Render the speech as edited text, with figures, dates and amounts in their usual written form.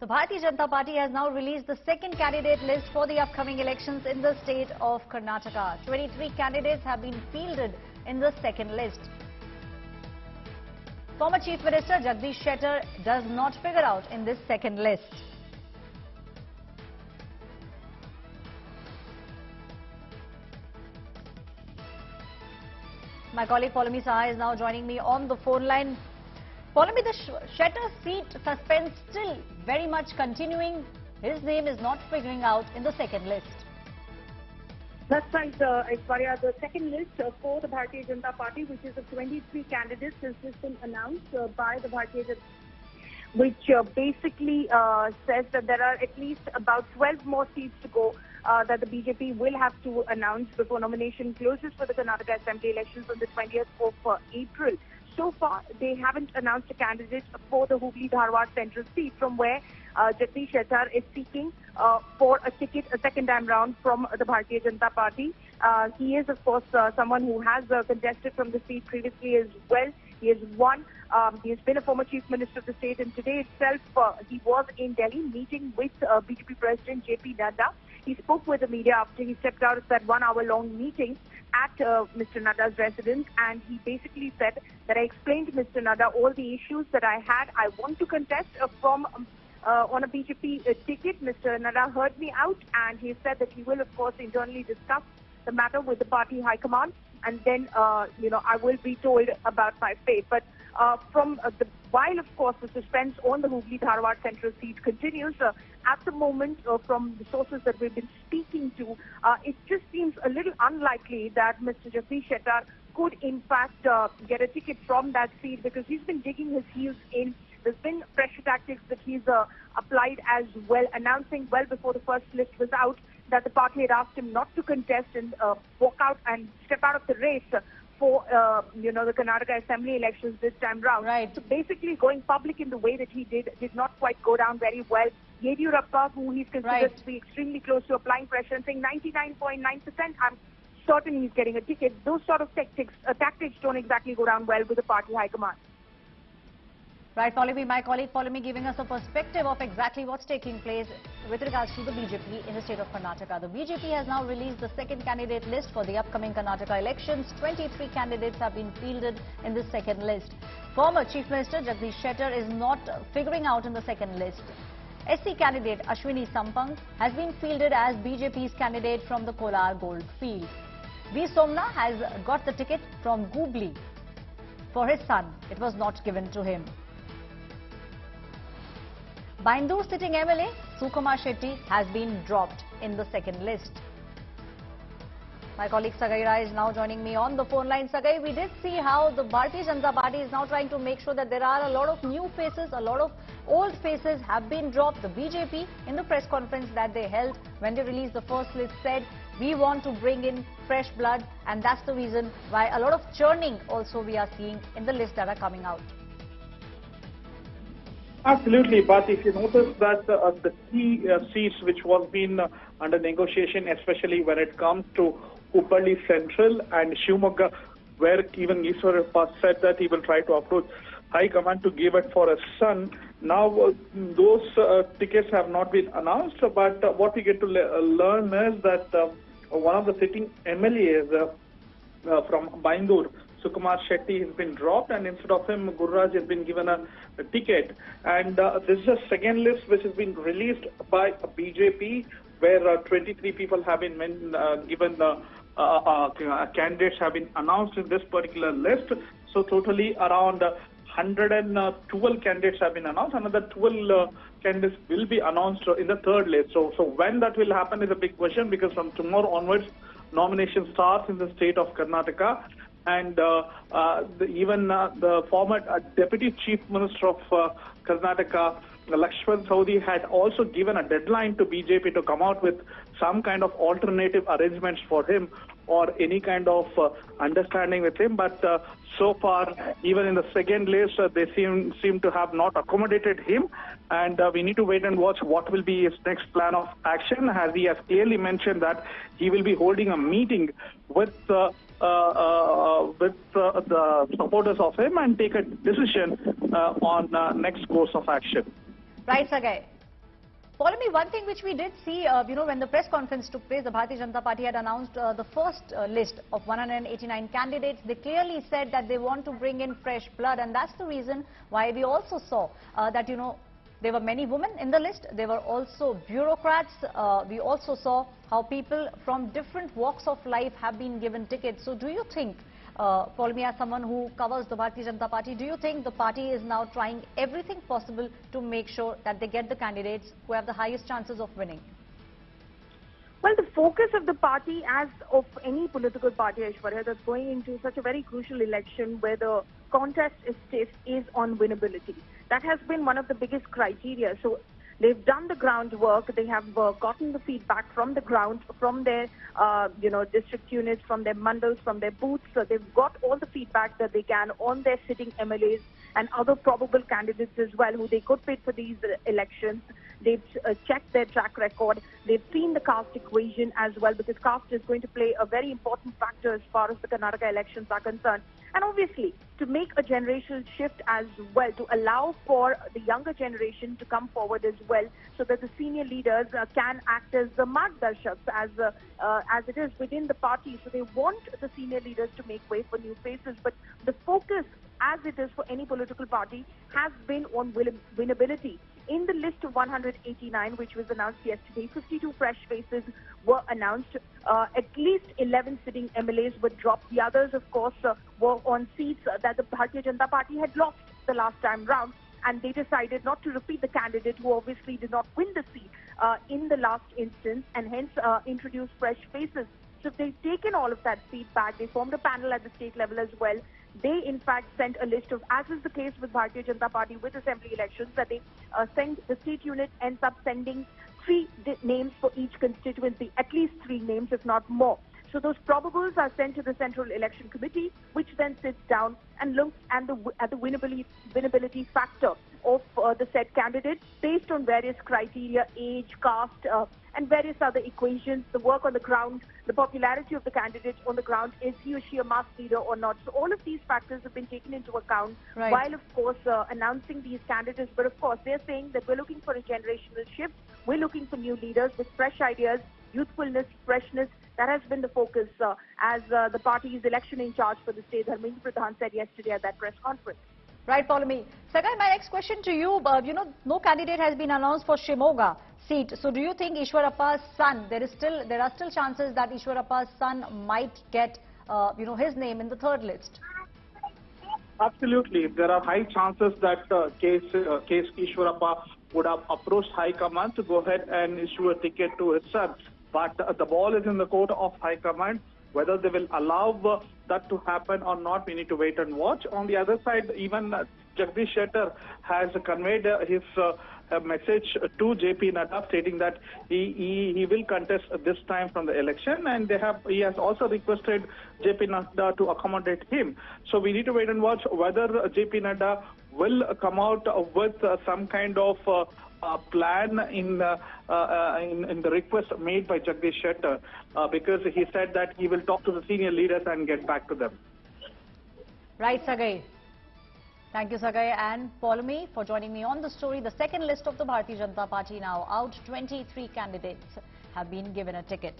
The Bharatiya Janata Party has now released the second candidate list for the upcoming elections in the state of Karnataka. 23 candidates have been fielded in the second list. Former Chief Minister Jagdish Shettar does not figure out in this second list. My colleague Paulami Saha is now joining me on the phone line. Paulami, the Shettar seat suspense still very much continuing. His name is not figuring out in the second list. That's right, Aishwarya. The second list for the Bharatiya Janata Party, which is of 23 candidates, has just been announced by the Bharatiya Janata, which basically says that there are at least about 12 more seats to go that the BJP will have to announce before nomination closes for the Karnataka Assembly elections on the 20th of April. So far, they haven't announced a candidate for the Hubli-Dharwad central seat, from where Jagdish Shettar is seeking for a ticket a second time round from the Bharatiya Janata Party. He is, of course, someone who has contested from the seat previously as well. He has won. He has been a former Chief Minister of the state, and today itself he was in Delhi meeting with BJP President JP Nadda. He spoke with the media after he stepped out of that one-hour-long meeting at Mr. Nadda's residence, and he basically said that I explained to Mr. Nadda all the issues that I had. I want to contest from on a BJP ticket. Mr. Nadda heard me out, and he said that he will, of course, internally discuss the matter with the party high command, and then, I will be told about my fate. But while, of course, the suspense on the Hubli-Dharwad central seat continues, at the moment, from the sources that we've been speaking to, it just seems a little unlikely that Mr. Jagdish Shettar could, in fact, get a ticket from that seat, because he's been digging his heels in. There's been pressure tactics that he's applied as well, announcing well before the first list was out that the party had asked him not to contest and walk out and step out of the race for, the Karnataka Assembly elections this time round. Right. So basically going public in the way that he did not quite go down very well. Yediyurappa, who he's considered to be extremely close to applying pressure and saying 99.9%, I'm certain he's getting a ticket. Those sort of tactics don't exactly go down well with the party high command. Right, Paulami, my colleague Paulami giving us a perspective of exactly what's taking place with regards to the BJP in the state of Karnataka. The BJP has now released the second candidate list for the upcoming Karnataka elections. 23 candidates have been fielded in the second list. Former Chief Minister Jagdish Shettar is not figuring out in the second list. SC candidate Ashwini Sampang has been fielded as BJP's candidate from the Kolar Gold Field. V. Somna has got the ticket from Hubli for his son. It was not given to him. Bindur sitting MLA Sukumar Shetty has been dropped in the second list. My colleague Sagai Rai is now joining me on the phone line. Sagai, we did see how the Bharatiya Janata Party is now trying to make sure that there are a lot of new faces, a lot of old faces have been dropped. The BJP, in the press conference that they held when they released the first list, said we want to bring in fresh blood, and that's the reason why a lot of churning also we are seeing in the lists that are coming out. Absolutely, but if you notice that the key seats which was been under negotiation, especially when it comes to Hubballi Central and Shivamogga, where even Yediyurappa said that he will try to approach High Command to give it for his son. Now, those tickets have not been announced, but what we get to learn is that one of the sitting MLAs from Bindur, Sukumar Shetty, has been dropped, and instead of him, Gurraj has been given a ticket. And this is a second list which has been released by BJP, where 23 people have been given candidates have been announced in this particular list. So totally around 112 candidates have been announced. Another 12 candidates will be announced in the third list. So when that will happen is a big question, because from tomorrow onwards, nomination starts in the state of Karnataka. And even the former Deputy Chief Minister of Karnataka, Lakshman Saudi, had also given a deadline to BJP to come out with some kind of alternative arrangements for him or any kind of understanding with him. But so far, even in the second list, they seem to have not accommodated him. And we need to wait and watch what will be his next plan of action, as he has clearly mentioned that he will be holding a meeting with the supporters of him and take a decision on next course of action. Right, Sagai. Paulami, one thing which we did see, when the press conference took place, the Bharatiya Janata Party had announced the first list of 189 candidates. They clearly said that they want to bring in fresh blood, and that's the reason why we also saw that, there were many women in the list. There were also bureaucrats. We also saw how people from different walks of life have been given tickets. So do you think, Paulami, as someone who covers the Bharatiya Janata Party, do you think the party is now trying everything possible to make sure that they get the candidates who have the highest chances of winning? Well, the focus of the party, as of any political party, Aishwarya, that's going into such a very crucial election where the contest is stiff, is on winnability. That has been one of the biggest criteria. So they've done the groundwork. They have gotten the feedback from the ground, from their, district units, from their mandals, from their booths. So they've got all the feedback that they can on their sitting MLAs and other probable candidates as well, who they could pick for these elections. They've checked their track record. They've seen the caste equation as well, because caste is going to play a very important factor as far as the Karnataka elections are concerned. And obviously, to make a generational shift as well, to allow for the younger generation to come forward as well, so that the senior leaders can act as the margdarshaks, as it is within the party. So they want the senior leaders to make way for new faces. But the focus, as it is for any political party, has been on winnability. In the list of 189, which was announced yesterday, 52 fresh faces were announced. At least 11 sitting MLAs were dropped. The others, of course, were on seats that the Bharatiya Janata Party had lost the last time round. And they decided not to repeat the candidate who obviously did not win the seat in the last instance, and hence introduce fresh faces. So they've taken all of that feedback. They formed a panel at the state level as well. They, in fact, sent a list of, as is the case with Bharatiya Janata Party with assembly elections, that they send the state unit ends up sending 3 names for each constituency, at least 3 names, if not more. So those probables are sent to the Central Election Committee, which then sits down and looks at the winnability factor of the said candidate based on various criteria, age, caste, and various other equations, the work on the ground, the popularity of the candidate on the ground, is he or she a mass leader or not. So all of these factors have been taken into account while, of course, announcing these candidates. But of course, they're saying that we're looking for a generational shift. We're looking for new leaders with fresh ideas, youthfulness, freshness. That has been the focus as the party's election in charge for the state, Dharmendra Pradhan, said yesterday at that press conference. Right, Paulami. Sagai, my next question to you, no candidate has been announced for Shimoga seat. So do you think Ishwarappa's son, there are still chances that Ishwarappa's son might get, his name in the third list? Absolutely. There are high chances that case Ishwarappa would have approached High Command to go ahead and issue a ticket to his son. But the ball is in the court of High Command. Whether they will allow that to happen or not, we need to wait and watch. On the other side, even Jagdish Shettar has conveyed his message to JP Nadda, stating that he will contest this time from the election, and he has also requested JP Nadda to accommodate him. So we need to wait and watch whether JP Nadda will come out with some kind of plan in the request made by Jagdish Shettar, because he said that he will talk to the senior leaders and get back to them. Right, Sagai. Thank you, Sagai and Paulami, for joining me on the story. The second list of the Bharatiya Janata Party now out. 23 candidates have been given a ticket.